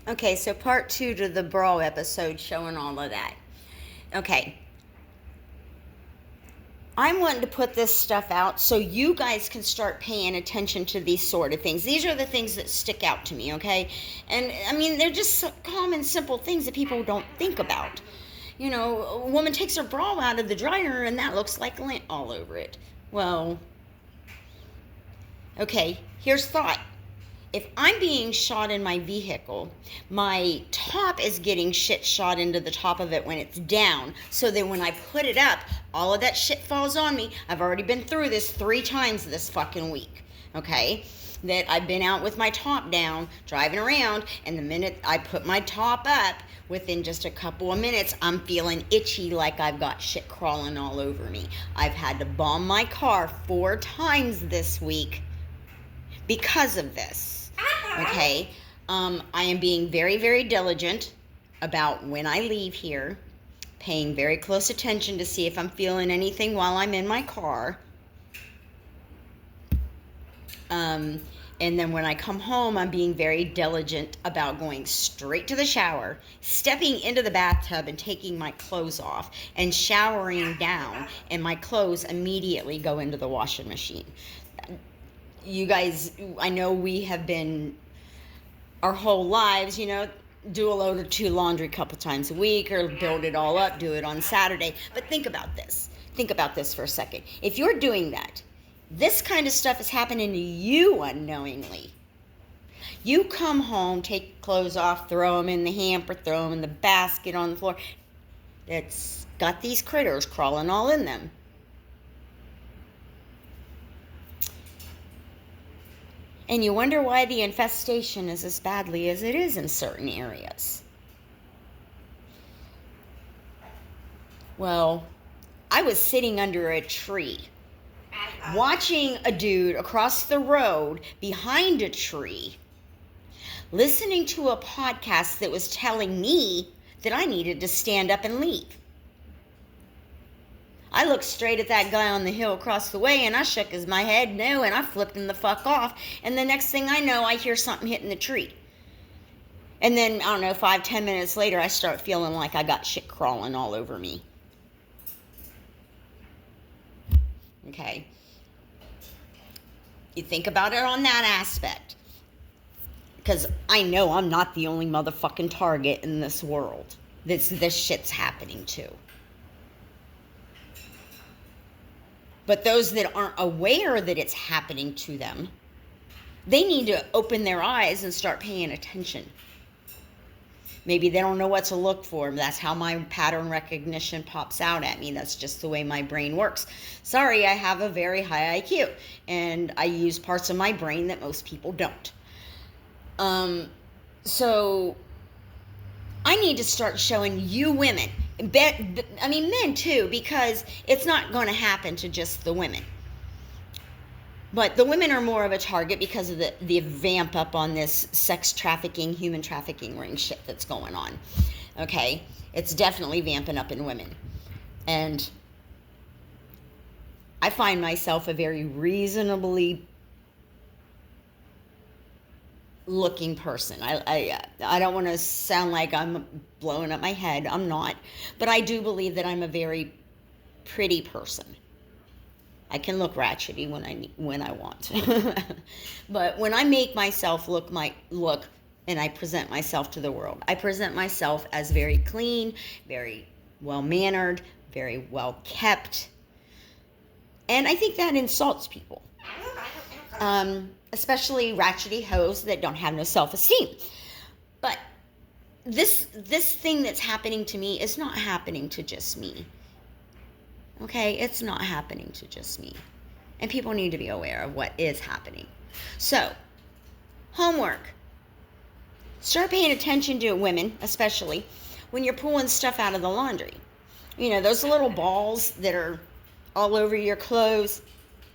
Okay, so part 2 to the bra episode showing all of that. Okay. I'm wanting to put this stuff out so you guys can start paying attention to these sort of things. These are the things that stick out to me, okay? And I mean, they're just common, simple things that people don't think about. You know, a woman takes her bra out of the dryer and that looks like lint all over it. Well, okay, here's thought. If I'm being shot in my vehicle, my top is getting shit shot into the top of it when it's down. So then when I put it up, all of that shit falls on me. I've already been through this 3 times this fucking week. Okay? That I've been out with my top down, driving around, and the minute I put my top up, within just a couple of minutes, I'm feeling itchy like I've got shit crawling all over me. I've had to bomb my car 4 times this week because of this. Okay, I am being very, very diligent about when I leave here, paying very close attention to see if I'm feeling anything while I'm in my car. And then when I come home, I'm being very diligent about going straight to the shower, stepping into the bathtub and taking my clothes off, and showering down, and my clothes immediately go into the washing machine. You guys, I know we have been our whole lives, you know, do a load or 2 laundry a couple times a week or build it all up, do it on Saturday. But think about this. Think about this for a second. If you're doing that, this kind of stuff is happening to you unknowingly. You come home, take clothes off, throw them in the hamper, throw them in the basket on the floor. It's got these critters crawling all in them. And you wonder why the infestation is as badly as it is in certain areas. Well, I was sitting under a tree, watching a dude across the road behind a tree, listening to a podcast that was telling me that I needed to stand up and leave. I looked straight at that guy on the hill across the way and I shook my head no, and I flipped him the fuck off. And the next thing I know, I hear something hitting the tree. And then, I don't know, 5-10 minutes later, I start feeling like I got shit crawling all over me. Okay. You think about it on that aspect. Because I know I'm not the only motherfucking target in this world that this shit's happening to. But those that aren't aware that it's happening to them, they need to open their eyes and start paying attention. Maybe they don't know what to look for. That's how my pattern recognition pops out at me. That's just the way my brain works. Sorry, I have a very high IQ, and I use parts of my brain that most people don't. So I need to start showing you women, I mean men too, because it's not going to happen to just the women. But the women are more of a target because of the vamp up on this sex trafficking, human trafficking ring shit that's going on. Okay? It's definitely vamping up in women. And I find myself a very reasonably looking person. I don't want to sound like I'm blowing up my head. I'm not. But I do believe that I'm a very pretty person. I can look ratchety when I want. But when I make myself look and I present myself to the world, I present myself as very clean, very well-mannered, very well-kept. And I think that insults people. Especially ratchety hoes that don't have no self-esteem. But this thing that's happening to me is not happening to just me. Okay? It's not happening to just me. And people need to be aware of what is happening. So, homework. Start paying attention to women, especially, when you're pulling stuff out of the laundry. You know, those little balls that are all over your clothes.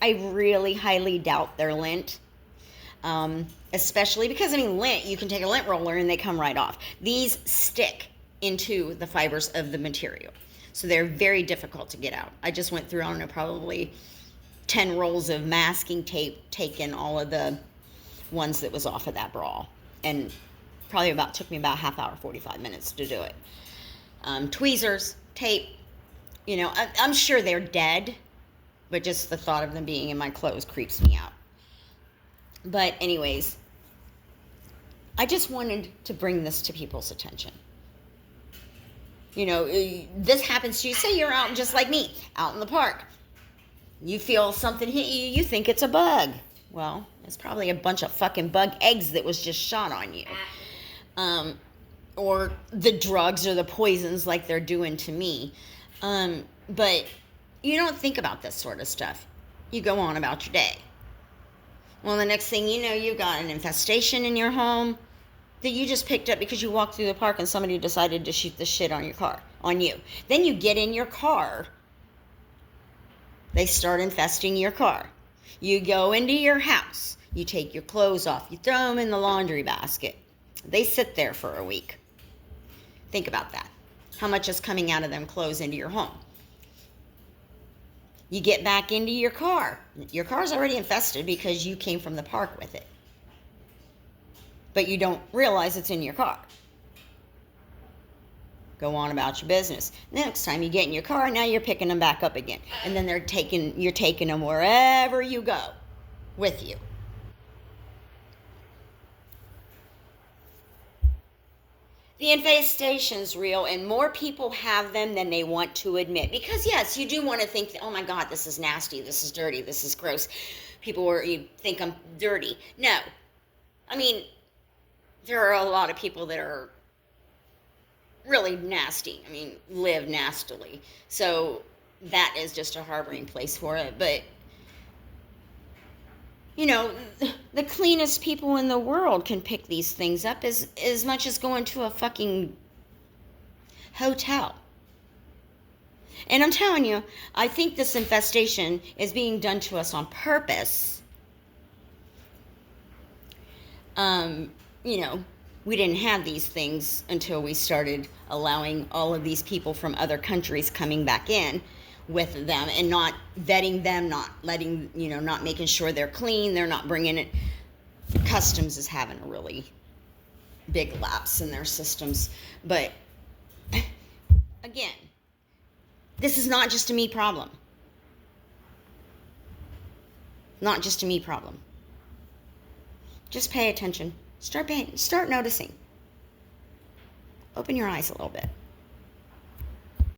I really highly doubt they're lint. Especially because, I mean, lint, you can take a lint roller and they come right off. These stick into the fibers of the material. So they're very difficult to get out. I just went through, I don't know, probably 10 rolls of masking tape, taking all of the ones that was off of that bra. And Probably took me about a half hour, 45 minutes to do it. Tweezers, tape, I'm sure they're dead, but just the thought of them being in my clothes creeps me out. But anyways, I just wanted to bring this to people's attention. This happens to you. Say you're out, just like me, out in the park. You feel something hit you, you think it's a bug. Well, it's probably a bunch of fucking bug eggs that was just shot on you. Or the drugs or the poisons like they're doing to me. But you don't think about this sort of stuff. You go on about your day. Well, the next thing you know, you've got an infestation in your home that you just picked up because you walked through the park and somebody decided to shoot the shit on you. Then you get in your car. They start infesting your car. You go into your house. You take your clothes off. You throw them in the laundry basket. They sit there for a week. Think about that. How much is coming out of them clothes into your home? You get back into your car. Your car's already infested because you came from the park with it. But you don't realize it's in your car. Go on about your business. Next time you get in your car, now you're picking them back up again. And then you're taking them wherever you go with you. The infestation's real, and more people have them than they want to admit. Because yes, you do want to think, oh my God, this is nasty, this is dirty, this is gross. You think I'm dirty. No. I mean, there are a lot of people that are really nasty. I mean, live nastily. So that is just a harboring place for it. But, the cleanest people in the world can pick these things up as much as going to a fucking hotel. And I'm telling you, I think this infestation is being done to us on purpose. We didn't have these things until we started allowing all of these people from other countries coming back in with them and not vetting them, not letting, not making sure they're clean. They're not bringing it. Customs is having a really big lapse in their systems. But again, this is not just a me problem. Not just a me problem. Just pay attention. Start noticing. Open your eyes a little bit.